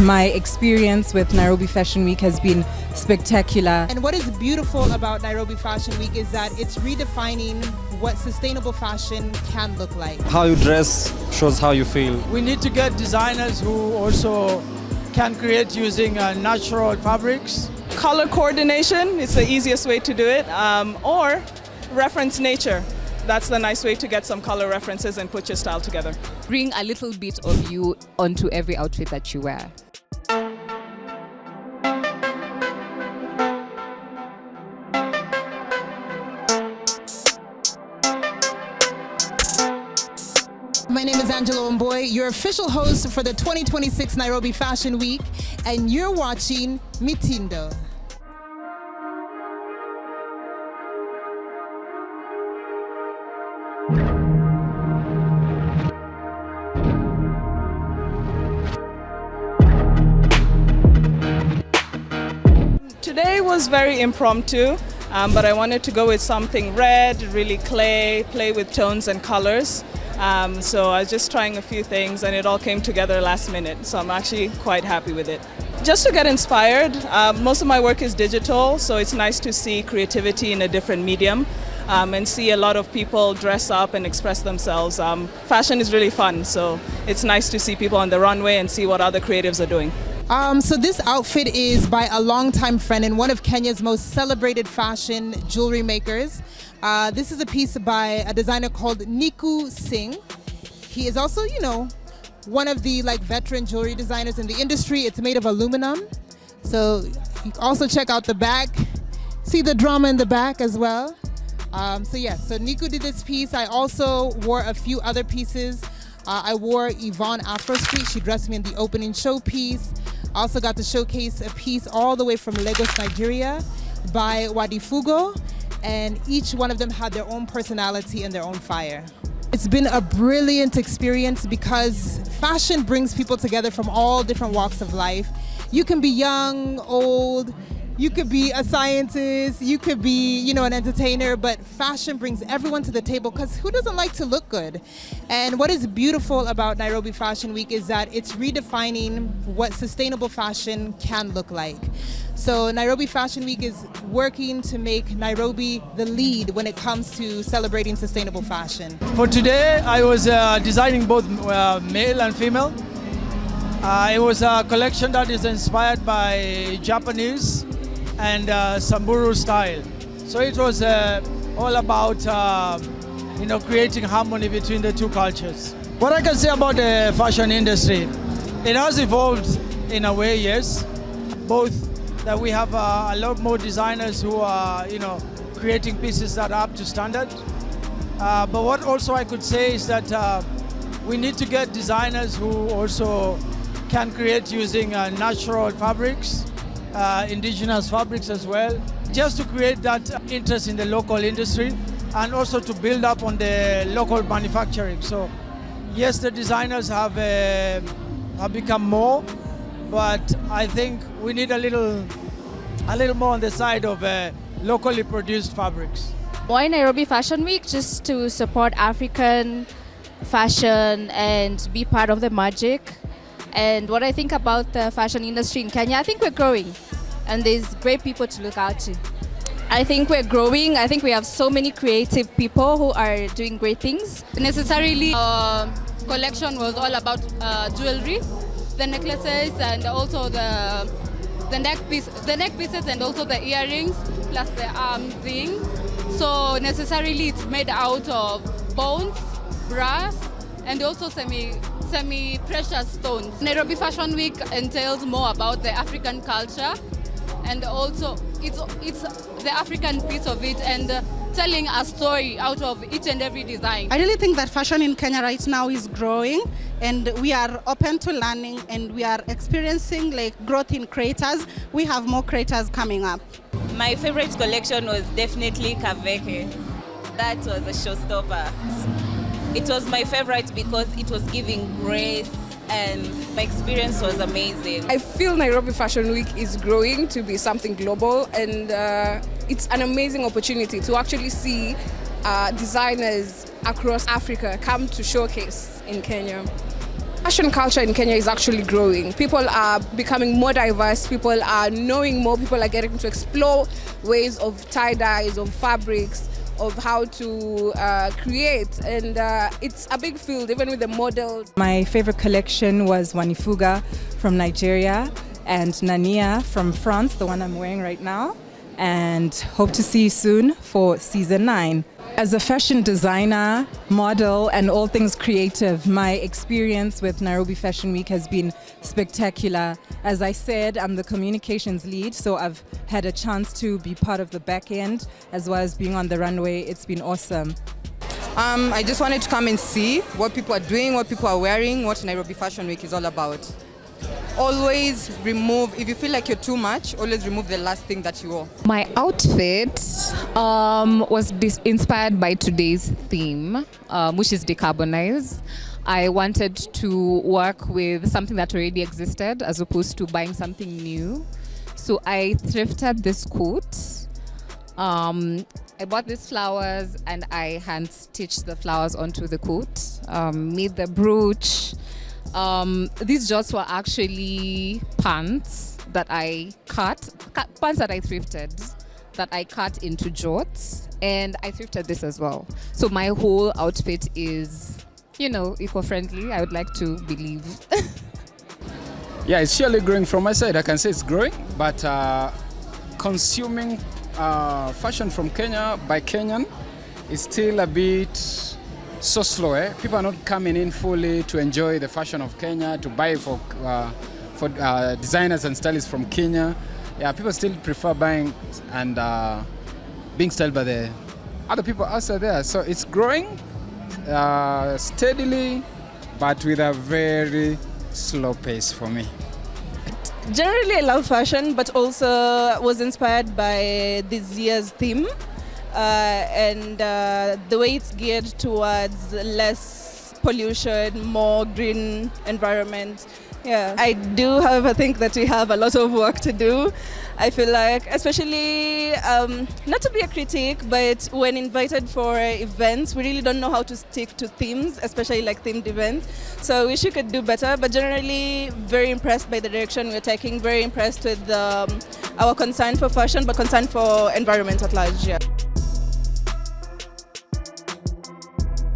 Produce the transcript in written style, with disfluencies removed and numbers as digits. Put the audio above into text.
My experience with Nairobi Fashion Week has been spectacular. And what is beautiful about Nairobi Fashion Week is that it's redefining what sustainable fashion can look like. How you dress shows how you feel. We need to get designers who also can create using natural fabrics. Color coordination is the easiest way to do it, or reference nature. That's the nice way to get some color references and put your style together. Bring a little bit of you onto every outfit that you wear. My name is Angela Mboy, your official host for the 2026 Nairobi Fashion Week, and you're watching Mitindo. Today was very impromptu, but I wanted to go with something red, really play with tones and colors. So I was just trying a few things and it all came together last minute. So I'm actually quite happy with it. Just to get inspired, most of my work is digital, so it's nice to see creativity in a different medium and see a lot of people dress up and express themselves. Fashion is really fun, so it's nice to see people on the runway and see what other creatives are doing. So this outfit is by a longtime friend and one of Kenya's most celebrated fashion jewelry makers. This is a piece by a designer called Niku Singh. He is also, one of the veteran jewelry designers in the industry. It's made of aluminum. So you can also check out the back. See the drama in the back as well. So Niku did this piece. I also wore a few other pieces. I wore Yvonne Afro Street. She dressed me in the opening show piece. I also got to showcase a piece all the way from Lagos, Nigeria by Wadifugo. And each one of them had their own personality and their own fire. It's been a brilliant experience because fashion brings people together from all different walks of life. You can be young, old, you could be a scientist, you could be, an entertainer, but fashion brings everyone to the table because who doesn't like to look good? And what is beautiful about Nairobi Fashion Week is that it's redefining what sustainable fashion can look like. So Nairobi Fashion Week is working to make Nairobi the lead when it comes to celebrating sustainable fashion. For today, I was designing both male and female. It was a collection that is inspired by Japanese and Samburu style. So it was all about creating harmony between the two cultures. What I can say about the fashion industry, it has evolved in a way, yes. Both that we have a lot more designers who are creating pieces that are up to standard. But what also I could say is that we need to get designers who also can create using natural fabrics, indigenous fabrics as well, just to create that interest in the local industry and also to build up on the local manufacturing. So yes, the designers have become more, but I think we need a little more on the side of locally produced fabrics. Why Nairobi Fashion Week? Just to support African fashion and be part of the magic. And what I think about the fashion industry in Kenya, I think we're growing and there's great people to look out to. I think we're growing. I think we have so many creative people who are doing great things. Necessarily, collection was all about jewelry, the necklaces and also the neck pieces and also the earrings plus the arm thing. So necessarily it's made out of bones, brass and also semi-precious stones. Nairobi Fashion Week entails more about the African culture and also it's the African piece of it and telling a story out of each and every design. I really think that fashion in Kenya right now is growing and we are open to learning and we are experiencing growth in creators. We have more creators coming up. My favorite collection was definitely Kaveke. That was a showstopper. It was my favorite because it was giving grace and my experience was amazing. I feel Nairobi Fashion Week is growing to be something global and it's an amazing opportunity to actually see designers across Africa come to showcase in Kenya. Fashion culture in Kenya is actually growing. People are becoming more diverse, people are knowing more, people are getting to explore ways of tie-dyes, of fabrics, of how to create, and it's a big field, even with the models. My favorite collection was Wanifuga from Nigeria and Nania from France, the one I'm wearing right now, and hope to see you soon for season 9. As a fashion designer, model, and all things creative, my experience with Nairobi Fashion Week has been spectacular. As I said, I'm the communications lead, so I've had a chance to be part of the back end as well as being on the runway. It's been awesome. I just wanted to come and see what people are doing, what people are wearing, what Nairobi Fashion Week is all about. Always remove, if you feel like you're too much, always remove the last thing that you wore. My outfit was inspired by today's theme, which is decarbonize. I wanted to work with something that already existed as opposed to buying something new. So I thrifted this coat. I bought these flowers and I hand stitched the flowers onto the coat, made the brooch. These jorts were actually pants that I pants that I thrifted, that I cut into jorts, and I thrifted this as well. So my whole outfit is, eco-friendly, I would like to believe. Yeah, it's surely growing from my side. I can say it's growing, but consuming fashion from Kenya by Kenyan is still a bit so slow. People are not coming in fully to enjoy the fashion of Kenya, to buy for designers and stylists from Kenya. Yeah, people still prefer buying and being styled by the other people outside there. So it's growing steadily, but with a very slow pace for me. Generally, I love fashion, but also was inspired by this year's theme. And the way it's geared towards less pollution, more green environment. Yeah, I do, however, think that we have a lot of work to do. I feel like, especially, not to be a critic, but when invited for events, we really don't know how to stick to themes, especially like themed events. So I wish we could do better, but generally very impressed by the direction we're taking, very impressed with our concern for fashion, but concern for environment at large. Yeah.